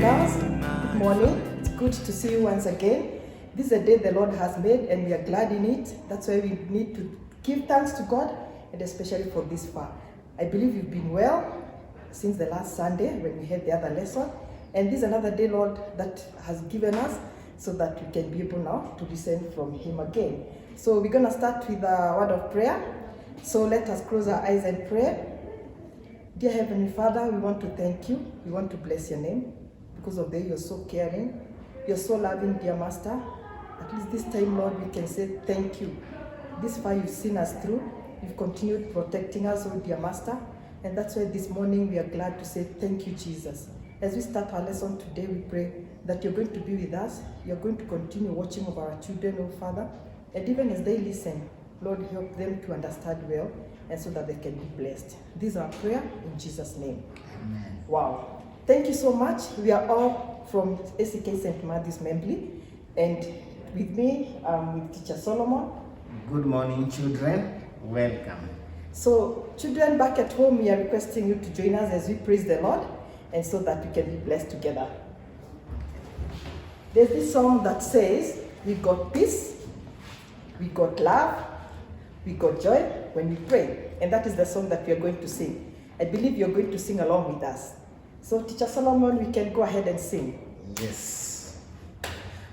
and girls, good morning. It's good to see you once again. This is a day the Lord has made and we are glad in it. That's why we need to give thanks to God, and especially for this far. I believe you've been well since the last Sunday when we had the other lesson. And this is another day, Lord, that has given us so that we can be able now to listen from Him again. So we're going to start with a word of prayer. So let us close our eyes and pray. Dear Heavenly Father, we want to thank you. We want to bless your name because of the way you're so caring. You're so loving, dear Master. At least this time, Lord, we can say thank you. This far you've seen us through. You've continued protecting us, oh dear Master. And that's why this morning we are glad to say thank you, Jesus. As we start our lesson today, we pray that you're going to be with us. You're going to continue watching over our children, oh Father. And even as they listen, Lord, help them to understand well and so that they can be blessed. This is our prayer in Jesus' name. Amen. Wow. Thank you so much. We are all from ACK St. Matthew's Membly. And with me, with Teacher Solomon. Good morning, children. Welcome. So, children back at home, we are requesting you to join us as we praise the Lord and so that we can be blessed together. There's this song that says, we got peace, we got love, we got joy when we pray. And that is the song that we are going to sing. I believe you're going to sing along with us. So, Teacher Solomon, we can go ahead and sing. Yes.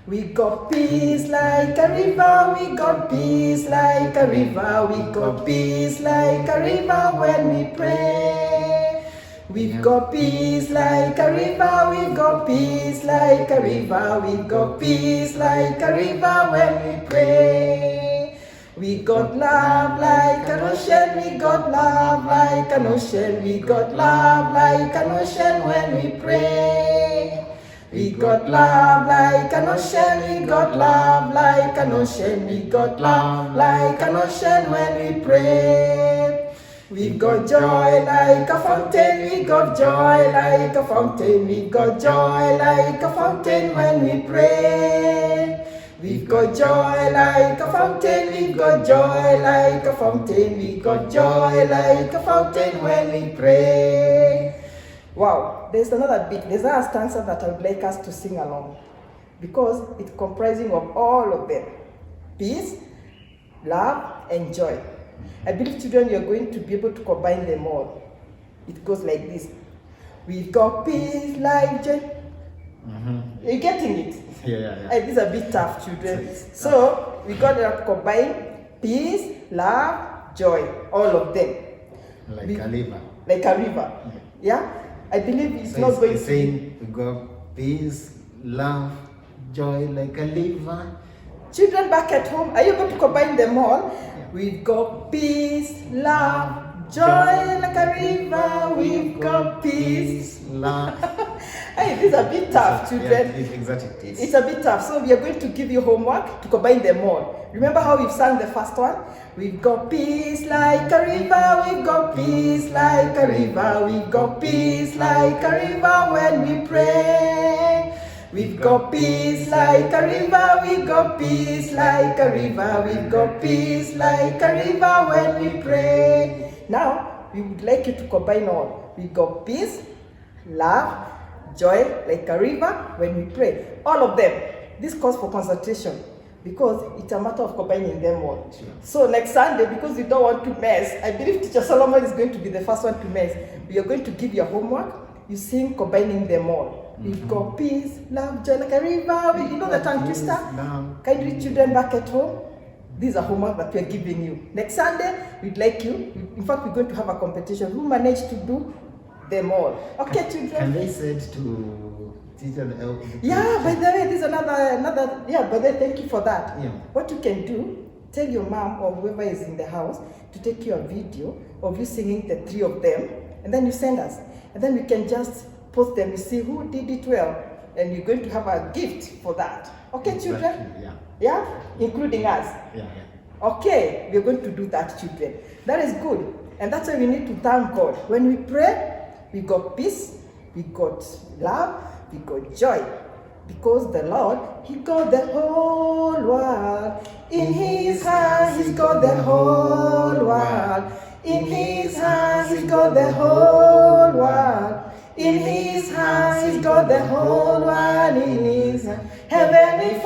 We got peace like a river, we got peace like a river, we got peace like a river when we pray. We've got peace like a river, we got peace like a river, we got peace like a river when we pray. We got love like an ocean, we got love like an ocean, we got love like an ocean when we pray. We got love like an ocean, we got love like an ocean, we got love like an ocean when we pray. We got joy like a fountain, we got joy like a fountain, we got joy like a fountain when we pray. We've got joy like a fountain, we've got joy like a fountain, we got joy like a fountain when we pray. Wow, there's another bit, there's another stanza that I would like us to sing along because it's comprising of all of them. Peace, love, and joy. I believe, children, you're going to be able to combine them all. It goes like this. We've got peace like joy. Are you getting it? Yeah. This is a bit tough, children. So we got to combine peace, love, joy, all of them. Like a river. Like a river. Yeah? I believe it's So not going to saying we got peace, love, joy like a river. Children back at home, are you going to combine them all? We've got peace, love, joy like a river. We've got peace, love. Hey, this is a bit tough, children. Yeah, exactly. It's a bit tough. So we are going to give you homework to combine them all. Remember how we've sung the first one? We've got peace like a river. We've got peace like a river. We've got peace like a river when we pray. We've got peace like a river, we've got peace like a river, we've got peace like a river when we pray. Now, we would like you to combine all. We've got peace, love, joy like a river when we pray. All of them. This calls for concentration because it's a matter of combining them all. Sure. So next Sunday, because we don't want to mess, I believe Teacher Solomon is going to be the first one to mess. We are going to give you a homework. You sing combining them all. We've got peace, love, joy like a river. You know the tongue twister? Kindly, children back at home, this is a homework that we are giving you. Next Sunday, we'd like you, in fact, we're going to have a competition. Who managed to do them all? Okay, children? Can they said to teacher the Yeah, by the way, this is another, by the way, thank you for that. Yeah. What you can do, tell your mom or whoever is in the house to take you a video of you singing the three of them, and then you send us. And then we can just post them, you see who did it well, and you're going to have a gift for that. Okay, exactly, children? Yeah? Including us. Yeah. Okay, we're going to do that, children. That is good. And that's why we need to thank God. When we pray, we got peace, we got love, we got joy. Because the Lord, He got the whole world. In His hands, He's got the whole world. In His hands, He's got the whole world. In his hands, he's got the whole world in his hand. Heavenly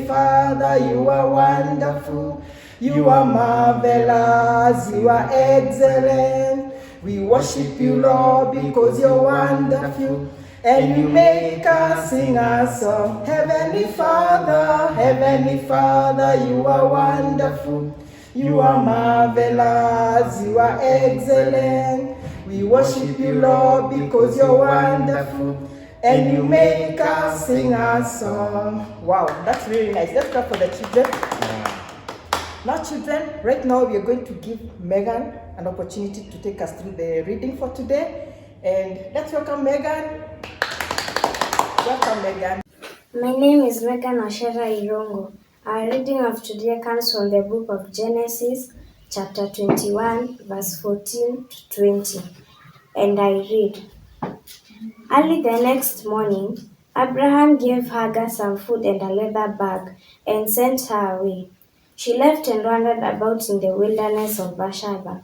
Father, you are wonderful. You are marvelous, you are excellent. We worship you, Lord, because you're wonderful. And you make us sing a song. Heavenly Father, you are wonderful. You are marvelous, you are excellent. We worship you, Lord, because you're wonderful. And you make us sing a song. Wow, that's really nice. Let's clap for the children. Now, children, right now we are going to give Megan an opportunity to take us through the reading for today. And let's welcome Megan. Welcome, Megan. My name is Megan Ashera Irongo. Our reading of today comes from the book of Genesis, chapter 21, verse 14 to 20. And I read, Early the next morning, Abraham gave Hagar some food and a leather bag and sent her away. She left and wandered about in the wilderness of Beersheba.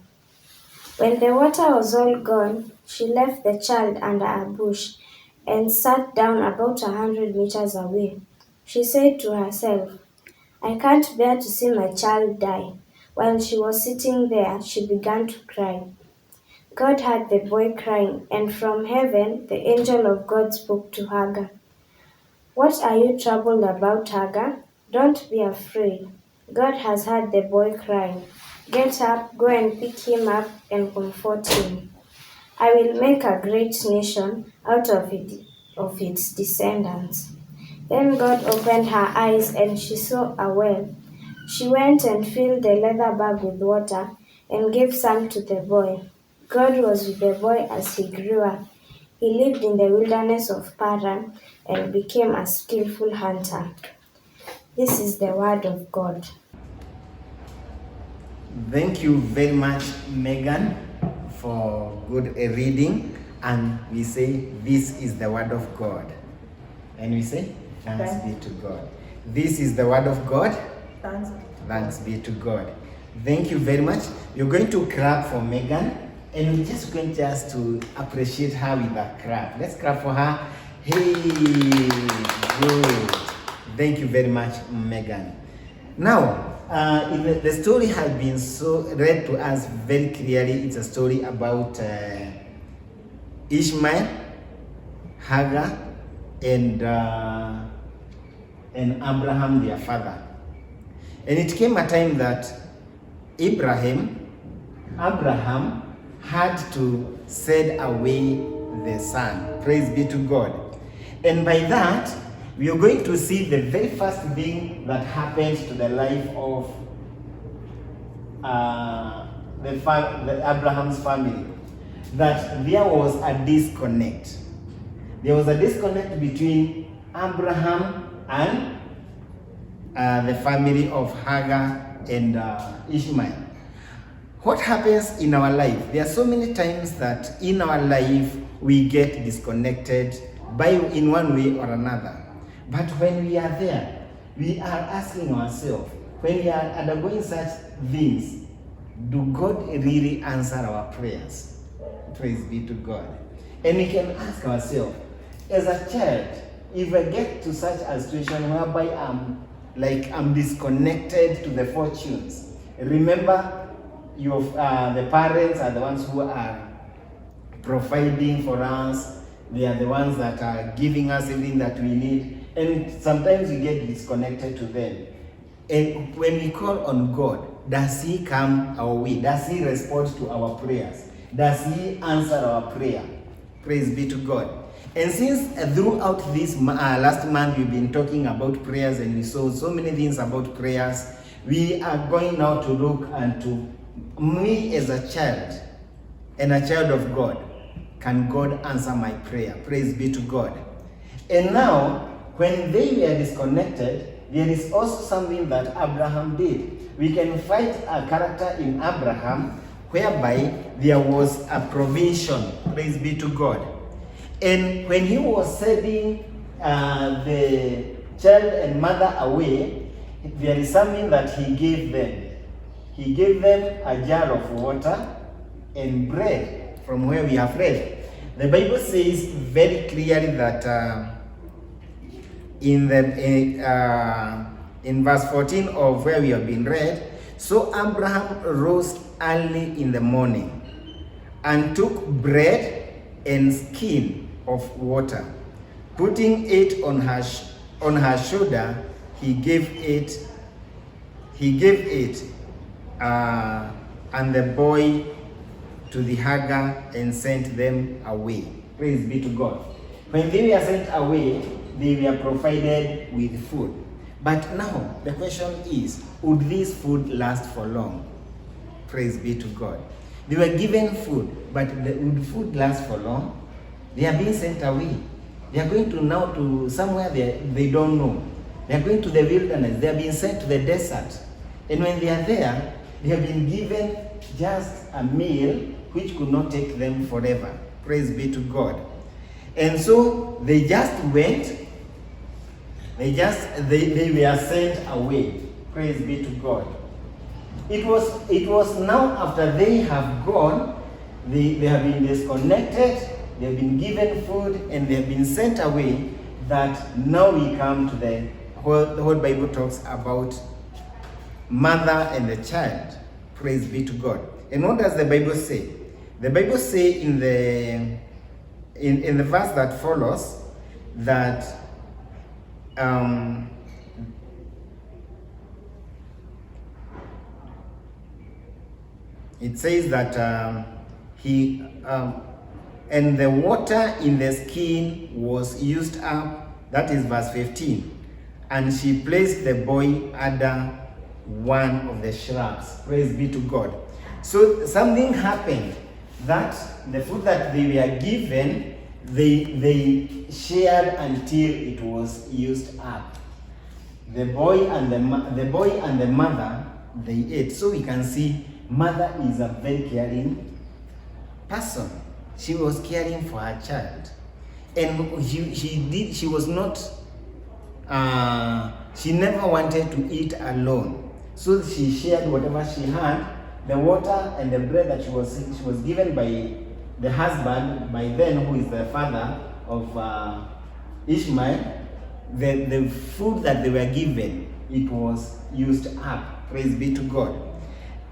When the water was all gone, she left the child under a bush and sat down about 100 meters away. She said to herself, I can't bear to see my child die. While she was sitting there, she began to cry. God heard the boy crying, and from heaven the angel of God spoke to Hagar. What are you troubled about, Hagar? Don't be afraid. God has heard the boy crying. Get up, go and pick him up and comfort him. I will make a great nation out of its descendants. Then God opened her eyes and she saw a well. She went and filled the leather bag with water and gave some to the boy. God was with the boy as he grew up. He lived in the wilderness of Paran and became a skillful hunter. This is the word of God. Thank you very much, Megan, for good reading. And we say, this is the word of God. And we say, thanks be to God. This is the word of God. Thanks be to God. Thank you very much. You're going to clap for Megan. And we're just going just to appreciate her with a clap. Let's clap for her. Hey, good. Thank you very much, Megan. Now, the story has been read to us very clearly. It's a story about Ishmael, Hagar, and Abraham, their father. And it came a time that Abraham had to send away the son. Praise be to God. And by that, we are going to see the very first thing that happened to the life of Abraham's family. That there was a disconnect. There was a disconnect between Abraham and the family of Hagar and Ishmael. What happens in our life? There are so many times that in our life we get disconnected in one way or another. But when we are there, we are asking ourselves, when we are undergoing such things, do God really answer our prayers? Praise be to God. And we can ask ourselves, as a child, if I get to such a situation whereby I'm disconnected to the fortunes, remember the parents are the ones who are providing for us. They are the ones that are giving us everything that we need. And sometimes we get disconnected to them. And when we call on God, does He come our way? Does He respond to our prayers? Does He answer our prayer? Praise be to God. And since throughout this last month we've been talking about prayers and we saw so many things about prayers, we are going now to look into me as a child and a child of God. Can God answer my prayer? Praise be to God. And now, when they were disconnected, there is also something that Abraham did. We can find a character in Abraham whereby there was a provision. Praise be to God. And when he was sending the child and mother away, there is something that he gave them. He gave them a jar of water and bread, from where we have read. The Bible says very clearly that in verse 14 of where we have been read, so Abraham rose early in the morning and took bread and skin of water, putting it on her shoulder, he gave it and the boy to the Hagar and sent them away. Praise be to God. When they were sent away, they were provided with food. But now the question is, would this food last for long? Praise be to God. They were given food, but would food last for long? They are being sent away. They are going to now to somewhere they don't know. They are going to the wilderness. They are being sent to the desert. And when they are there, they have been given just a meal which could not take them forever. Praise be to God. And so they just went. They were sent away. Praise be to God. It was now after they have gone, they have been disconnected, they have been given food, and they have been sent away, that now we come to the whole Bible talks about mother and the child. Praise be to God. And what does the Bible say? The Bible says in the verse that follows that it says that and the water in the skin was used up. That is verse 15. And she placed the boy under one of the shrubs. Praise be to God. So something happened that the food that they were given, they shared until it was used up. The boy and the mother, they ate. So we can see mother is a very caring person. She was caring for her child, and she was not. She never wanted to eat alone, so she shared whatever she had. The water and the bread that she was given by the husband, by then who is the father of Ishmael. The food that they were given, it was used up. Praise be to God.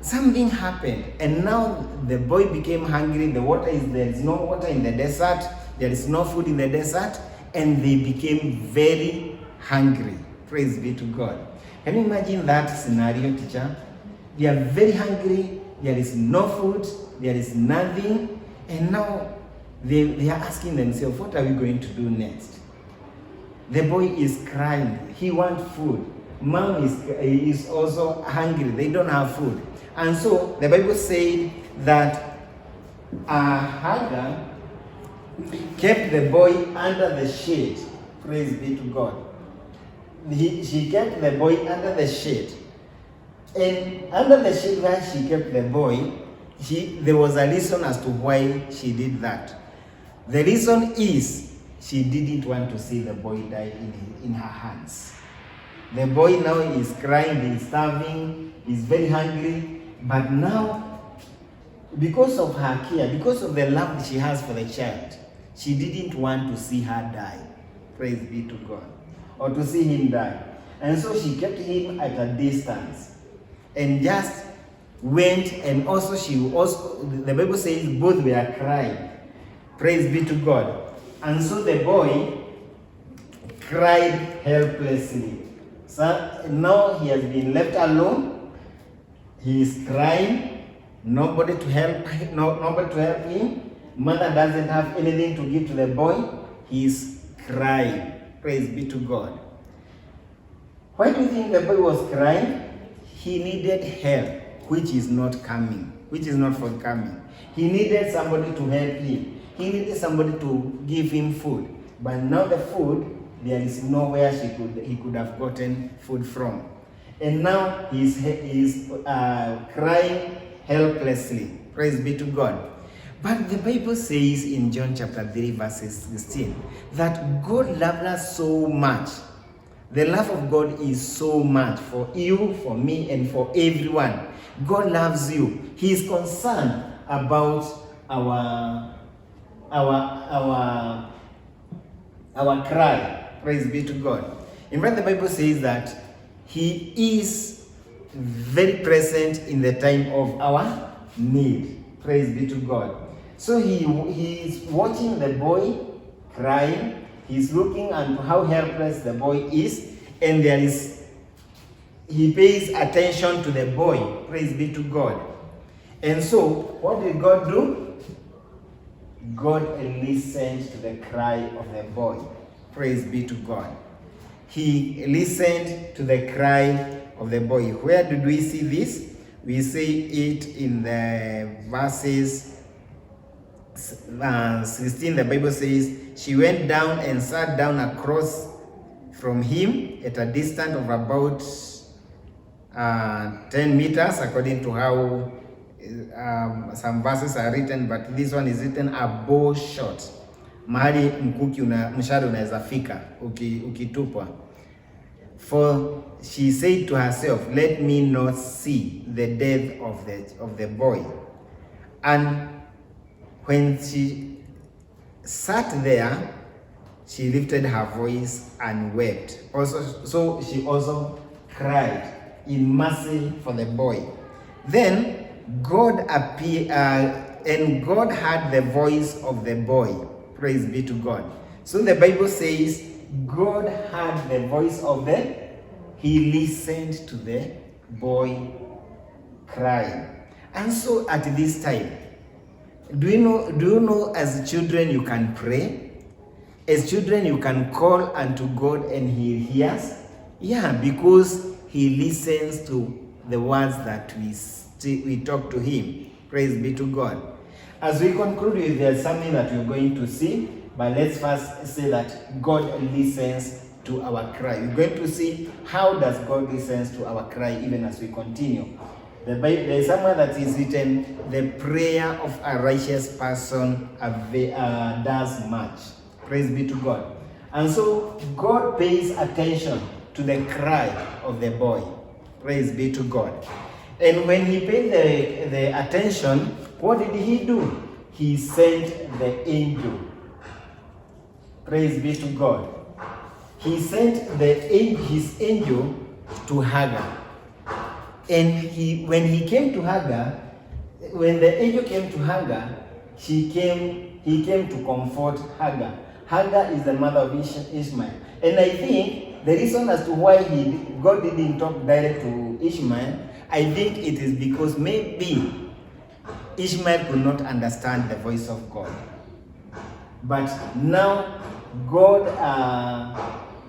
Something happened, and now the boy became hungry. There is no water in the desert, there is no food in the desert, and they became very hungry. Praise be to God. Can you imagine that scenario, teacher? They are very hungry, there is no food, there is nothing, and now they are asking themselves, what are we going to do next? The boy is crying, he wants food. Mom is also hungry, they don't have food. And so the Bible said that Hagar kept the boy under the shade. Praise be to God. She kept the boy under the shade. And under the shade where she kept the boy, there was a reason as to why she did that. The reason is she didn't want to see the boy die in her hands. The boy now is crying, he's starving, he's very hungry, but now, because of her care, because of the love she has for the child, she didn't want to see her die. Praise be to God. Or to see him die. And so she kept him at a distance and just went, and also the Bible says both were crying. Praise be to God. And so the boy cried helplessly. So now he has been left alone. He is crying. Nobody to help him. Mother doesn't have anything to give to the boy. He is crying. Praise be to God. Why do you think the boy was crying? He needed help, which is not coming, which is not forthcoming. He needed somebody to help him. He needed somebody to give him food. But now the food, there is nowhere he could have gotten food from. And now he's crying helplessly. Praise be to God. But the Bible says in John chapter 3 verses 16 that God loved us so much. The love of God is so much for you, for me, and for everyone. God loves you. He is concerned about our cry. Praise be to God. In fact, the Bible says that He is very present in the time of our need. Praise be to God. So he is watching the boy crying. He's looking at how helpless the boy is, and he pays attention to the boy. Praise be to God. And so, what did God do? God listened to the cry of the boy. Praise be to God. He listened to the cry of the boy. Where did we see this? We see it in the verses 16. The Bible says, she went down and sat down across from him at a distance of about 10 meters, according to how some verses are written, but this one is written a bow shot. Mahali mshale unaweza fika ukitupwa. For she said to herself, let me not see the death of the boy. And when she sat there, she lifted her voice and wept. So she also cried in mercy for the boy. Then God appeared, and God heard the voice of the boy. Praise be to God. So the Bible says, God heard the voice of He listened to the boy crying. And so at this time, do you know as children you can pray? As children you can call unto God and He hears? Yeah, because He listens to the words that we talk to Him. Praise be to God. As we conclude, there's something that we're going to see, but let's first say that God listens to our cry. We're going to see how does God listens to our cry even as we continue. There is somewhere that is written, the prayer of a righteous person does much. Praise be to God. And so God pays attention to the cry of the boy. Praise be to God. And when He paid the attention, what did He do? He sent the angel. Praise be to God. He sent his angel to Hagar. And when he came to Hagar, when the angel came to Hagar, he came to comfort Hagar. Hagar is the mother of Ishmael. And I think the reason as to why God didn't talk direct to Ishmael, I think it is because maybe Ishmael could not understand the voice of God. But now God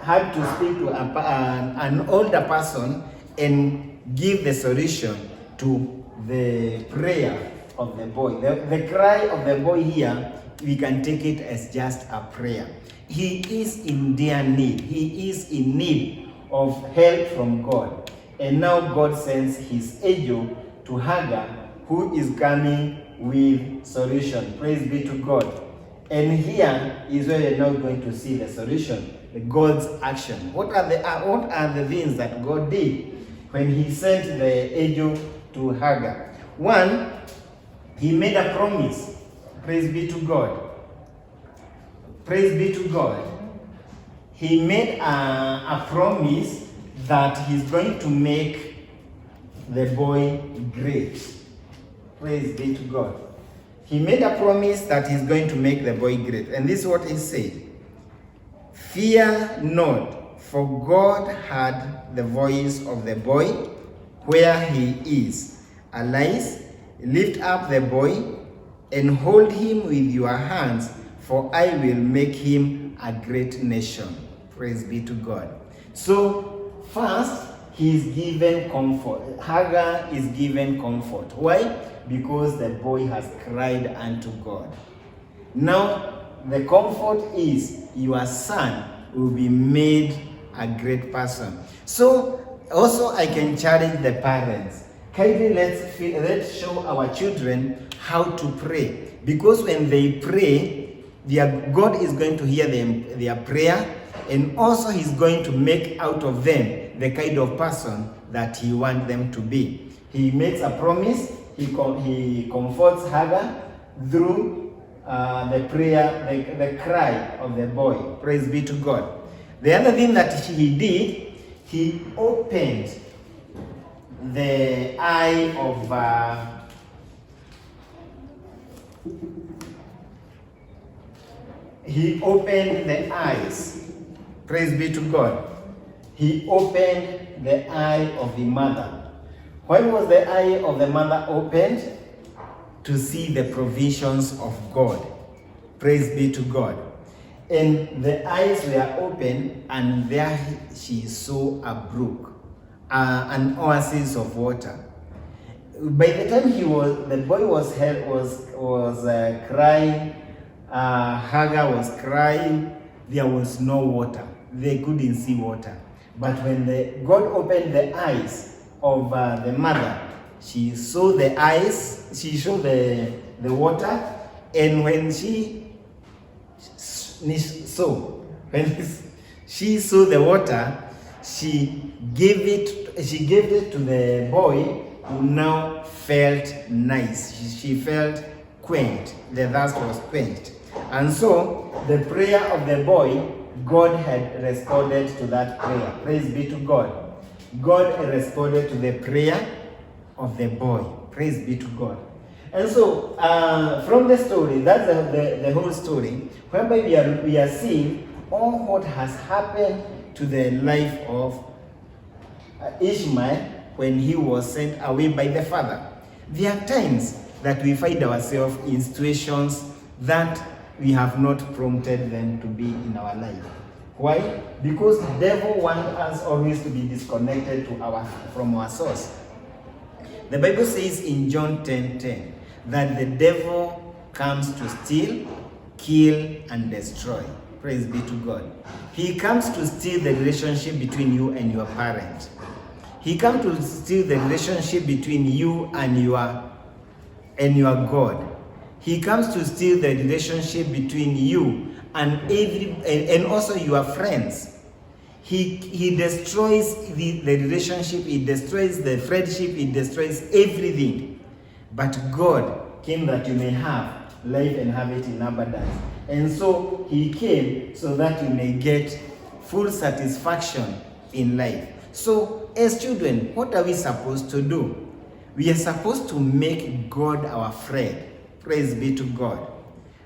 had to speak to an older person and give the solution to the prayer of the boy. The cry of the boy here, we can take it as just a prayer. He is in dire need. He is in need of help from God. And now God sends His angel to Hagar, who is coming with solution. Praise be to God. And here is where we're now going to see the solution, God's action. What are the things that God did when He sent the angel to Hagar? One, He made a promise. Praise be to God. Praise be to God. He made a promise that He's going to make the boy great. Praise be to God. He made a promise that He's going to make the boy great. And this is what He said. Fear not, for God heard the voice of the boy where he is. Arise, lift up the boy, and hold him with your hands, for I will make him a great nation. Praise be to God. So, first, he is given comfort. Hagar is given comfort. Why? Because the boy has cried unto God. Now, the comfort is your son will be made a great person. So, also I can challenge the parents. Kindly let's show our children how to pray. Because when they pray, God is going to hear their prayer, and also He's going to make out of them the kind of person that He wants them to be. He makes a promise. He comforts Hagar through the prayer, the cry of the boy. Praise be to God. The other thing that he did, he opened the eye of he opened the eyes. Praise be to God. He opened the eye of the mother. Why was the eye of the mother opened? To see the provisions of God. Praise be to God. And the eyes were open, and there she saw a brook, an oasis of water. By the time the boy was crying, Hagar was crying, there was no water. They couldn't see water. But when God opened the eyes of the mother, she saw the eyes, she saw the water, and when she saw the water, she gave it to the boy, who now felt nice. She felt quenched. The thirst was quenched. And so the prayer of the boy, God had responded to that prayer. Praise be to God. God responded to the prayer of the boy. Praise be to God. And so from the story, that's the whole story, whereby we are seeing all what has happened to the life of Ishmael when he was sent away by the father. There are times that we find ourselves in situations that we have not prompted them to be in our life. Why? Because the devil wants us always to be disconnected from our source. The Bible says in John 10:10 that the devil comes to steal, kill, and destroy. Praise be to God. He comes to steal the relationship between you and your parent. He comes to steal the relationship between you and your God. He comes to steal the relationship between you and also your friends. He destroys the relationship, he destroys the friendship, he destroys everything. But God came that you may have life and have it in abundance. And so he came so that you may get full satisfaction in life. So as children, what are we supposed to do? We are supposed to make God our friend. Praise be to God.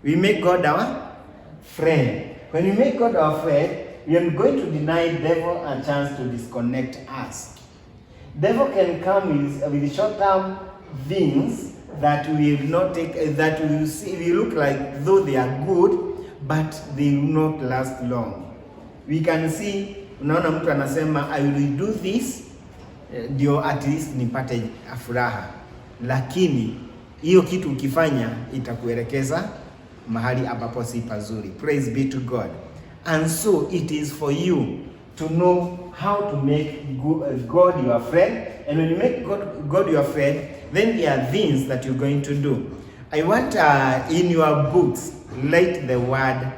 We make God our friend. When we make God our friend, we are going to deny devil a chance to disconnect us. Devil can come with short-term things that we will not take, that we will see, we look like though they are good, but they will not last long. We can see, unaona mtu anasema I will do this, ndio at least nipate furaha, lakini hiyo kitu ukifanya itakuelekeza mahali ambapo si pazuri. Praise be to God. And so it is for you to know how to make God your friend. And when you make God your friend, then there are things that you're going to do. I want in your books, write the word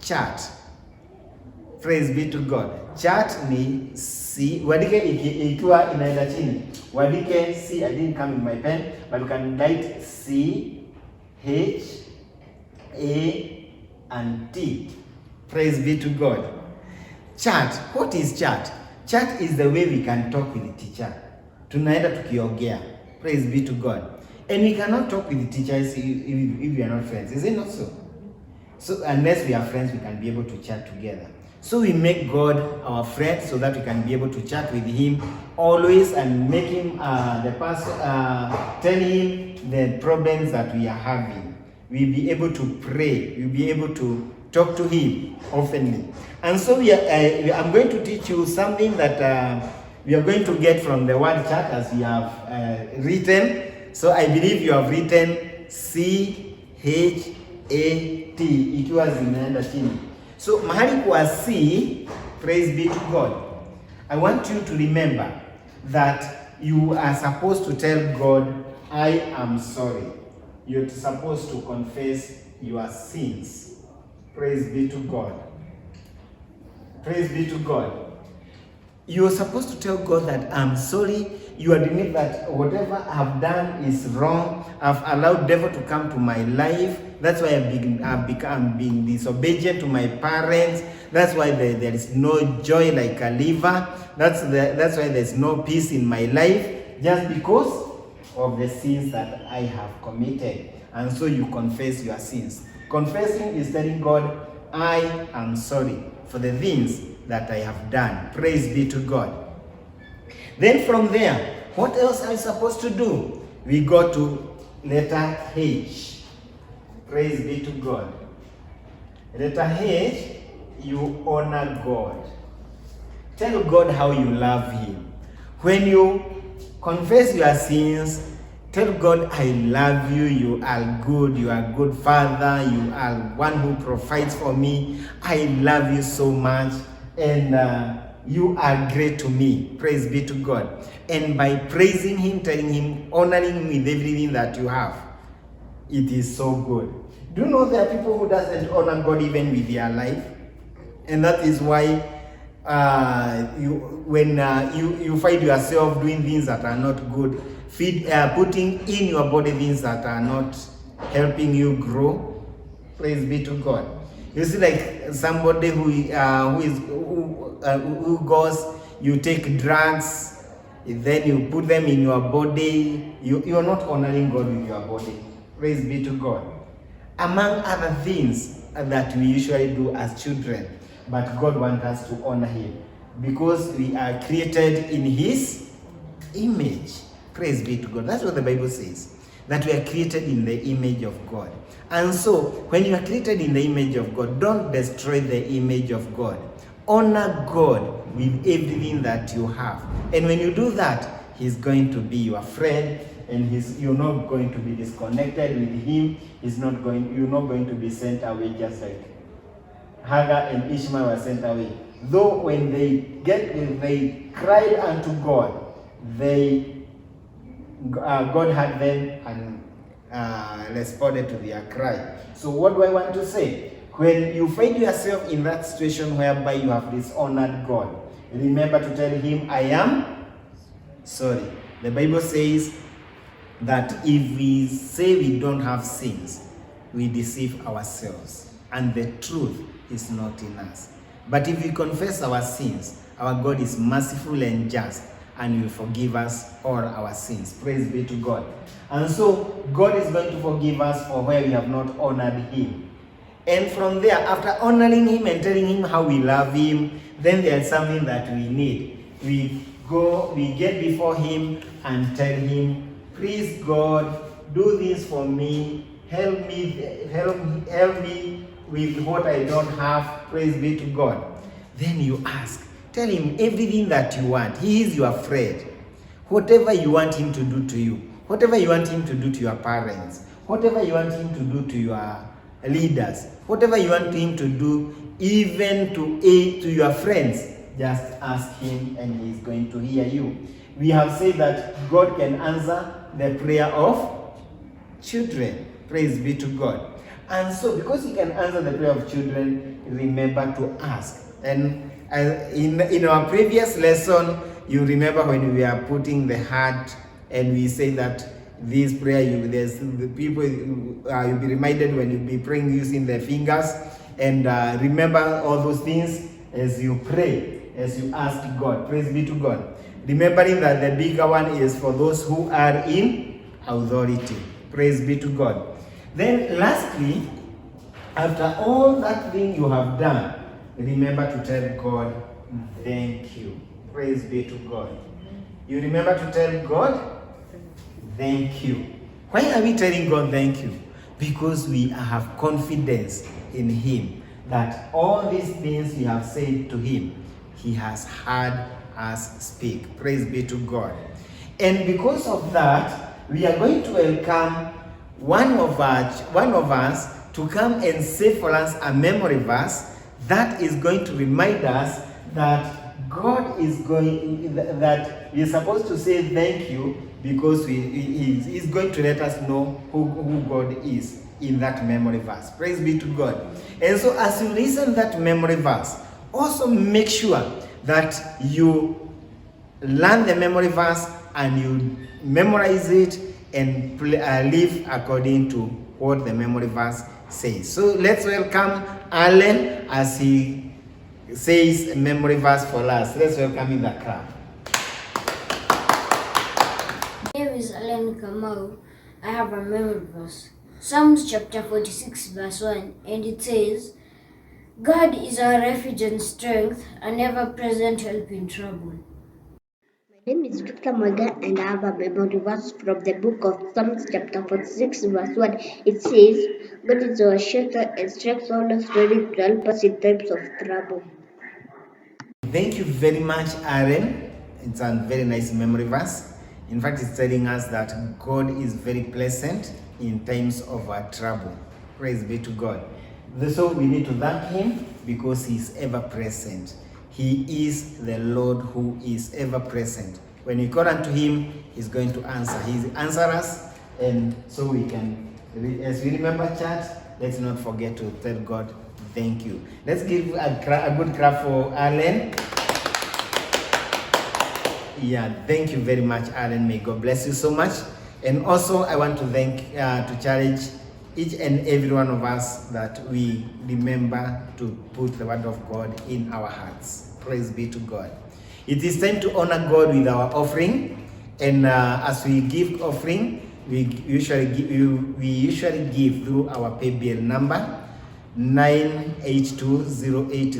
chat. Praise be to God. Chat ni C, wadike ikiwa inaenda chini. Wadike C, I didn't come with my pen, but you can write C, H, A, and T. Praise be to God. Chat. What is chat? Chat is the way we can talk with the teacher. Tunaenda tukiongea. Praise be to God. And we cannot talk with the teachers if we are not friends. Is it not so? So unless we are friends, we can be able to chat together. So we make God our friend so that we can be able to chat with him always and make him tell him the problems that we are having. We'll be able to pray. We'll be able to talk to him oftenly. And so I'm going to teach you something that we are going to get from the word chat as we have written. So I believe you have written C-H-A-T ikiwa zimeenda chini. So mahali kwa C, praise be to God. I want you to remember that you are supposed to tell God, I am sorry. You're supposed to confess your sins. Praise be to God. Praise be to God. You're supposed to tell God that I'm sorry you admit that whatever I've done is wrong. I've allowed devil to come to my life. That's why I've become being disobedient to my parents. That's why there is no joy like a liver. That's why there's no peace in my life, just because of the sins that I have committed. And so you confess your sins. Confessing is telling God, I am sorry for the things that I have done. Praise be to God. Then from there, what else are you supposed to do? We go to letter H. Praise be to God. Letter H, you honor God. Tell God how you love Him. When you confess your sins, tell God, I love you, you are good, you are a good father, you are one who provides for me. I love you so much, and you are great to me. Praise be to God. And by praising Him, telling Him, honoring Him with everything that you have, it is so good. Do you know there are people who doesn't honor God even with their life? And that is why when you find yourself doing things that are not good, putting in your body things that are not helping you grow. Praise be to God. You see, like somebody who goes, you take drugs, then you put them in your body. You are not honoring God with your body. Praise be to God. Among other things that we usually do as children, but God wants us to honor Him because we are created in His image. Praise be to God. That's what the Bible says, that we are created in the image of God. And so, when you are created in the image of God, don't destroy the image of God. Honor God with everything that you have. And when you do that, He's going to be your friend, and you're not going to be disconnected with Him. You're not going to be sent away just like Hagar and Ishmael were sent away. Though when they cried unto God, God had them and responded to their cry. So what do I want to say? When you find yourself in that situation whereby you have dishonored God, remember to tell Him, I am sorry. The Bible says that if we say we don't have sins, we deceive ourselves, and the truth is not in us. But if we confess our sins, our God is merciful and just, and will forgive us all our sins. Praise be to God. And so God is going to forgive us for where we have not honored Him. And from there, after honoring Him and telling Him how we love Him, then there's something that we need. We get before Him and tell Him, please God, do this for me. Help me with what I don't have. Praise be to God. Then you ask. Tell Him everything that you want. He is your friend. Whatever you want Him to do to you, whatever you want Him to do to your parents, whatever you want Him to do to your leaders, whatever you want Him to do even to your friends, just ask Him and He is going to hear you. We have said that God can answer the prayer of children. Praise be to God. And so because He can answer the prayer of children, remember to ask. And in our previous lesson, you remember when we are putting the heart, and we say that this prayer, you'll be reminded when you be praying using the fingers, and remember all those things as you pray, as you ask God. Praise be to God. Remembering that the bigger one is for those who are in authority. Praise be to God. Then lastly, after all that thing you have done, remember to tell God, thank you. Praise be to God. You remember to tell God, thank you. Why are we telling God thank you? Because we have confidence in Him that all these things we have said to Him, He has heard us speak. Praise be to God. And because of that, we are going to welcome one of us to come and say for us a memory verse that is going to remind us that God is that we are supposed to say thank you because He's going to let us know who God is in that memory verse. Praise be to God. And so as you listen that memory verse, also make sure that you learn the memory verse and you memorize it and live according to what the memory verse says. So let's welcome Alan as he says a memory verse for us. Let's welcome in the crowd. My name is Alan Kamau. I have a memory verse. Psalms chapter 46 verse 1, and it says, God is our refuge and strength, an ever-present help in trouble. My name is Victor Morgan, and I have a memory verse from the book of Psalms chapter 46 verse 1. It says, God is our shelter and strength, always ready to help us in times of trouble. Thank you very much, Aaron. It's a very nice memory verse. In fact, it's telling us that God is very pleasant in times of our trouble. Praise be to God. So we need to thank him because he is ever present. He is the Lord who is ever present. When we call unto him, he's going to answer. He answers us, and so we can, as we remember church, let's not forget to tell God thank you. Let's give a good clap for Alan. Yeah, thank you very much, Alan. May God bless you so much. And also, I want to to challenge each and every one of us that we remember to put the word of God in our hearts. Praise be to God. It is time to honor God with our offering. And as we give offering, we usually give through our pay bill number 982080.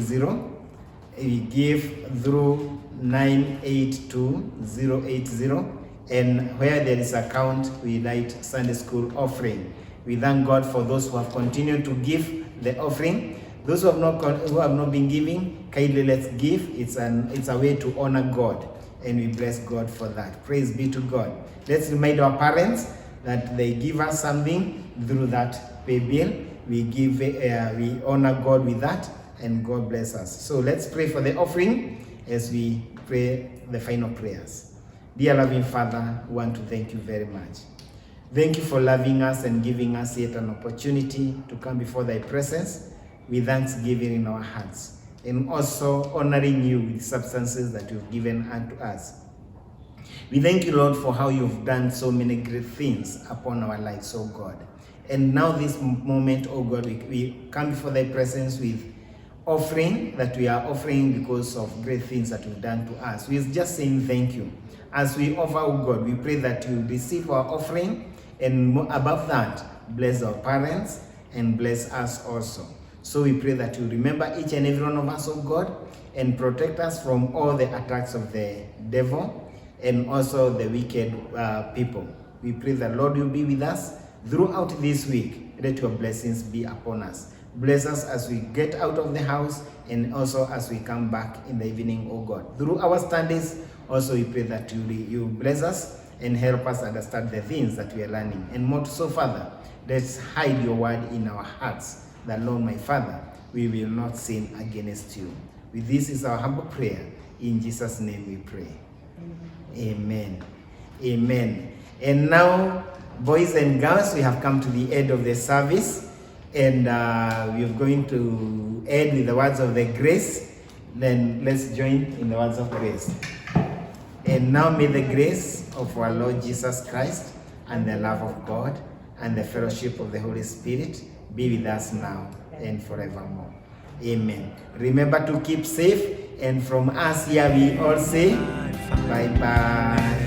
We give through 982080, and where there is account, we write Sunday school offering. We thank God for those who have continued to give the offering. Those who have not been giving, kindly let's give. It's a way to honor God, and we bless God for that. Praise be to God. Let's remind our parents that they give us something through that pay bill. We honor God with that, and God bless us. So let's pray for the offering as we pray the final prayers. Dear loving Father, we want to thank you very much. Thank you for loving us and giving us yet an opportunity to come before thy presence with thanksgiving in our hearts, and also honoring you with substances that you've given unto us. We thank you, Lord, for how you've done so many great things upon our lives, oh God. And now this moment, oh God, we come before thy presence with offering that we are offering because of great things that you've done to us. We're just saying thank you. As we offer, oh God, we pray that you receive our offering, and above that, bless our parents and bless us also. So we pray that you remember each and every one of us, oh God, and protect us from all the attacks of the devil and also the wicked people. We pray that, Lord, you'll be with us throughout this week. Let your blessings be upon us. Bless us as we get out of the house and also as we come back in the evening, oh God. Through our studies, also we pray that you bless us and help us understand the things that we are learning. And more so, Father, let's hide your word in our hearts, that, Lord, my Father, we will not sin against you. With this is our humble prayer. In Jesus' name we pray. Amen. Amen. And now, boys and girls, we have come to the end of the service, and we're going to end with the words of the grace. Then let's join in the words of grace. And now may the grace of our Lord Jesus Christ and the love of God and the fellowship of the Holy Spirit be with us now and forevermore. Amen. Remember to keep safe, and from us here we all say bye-bye.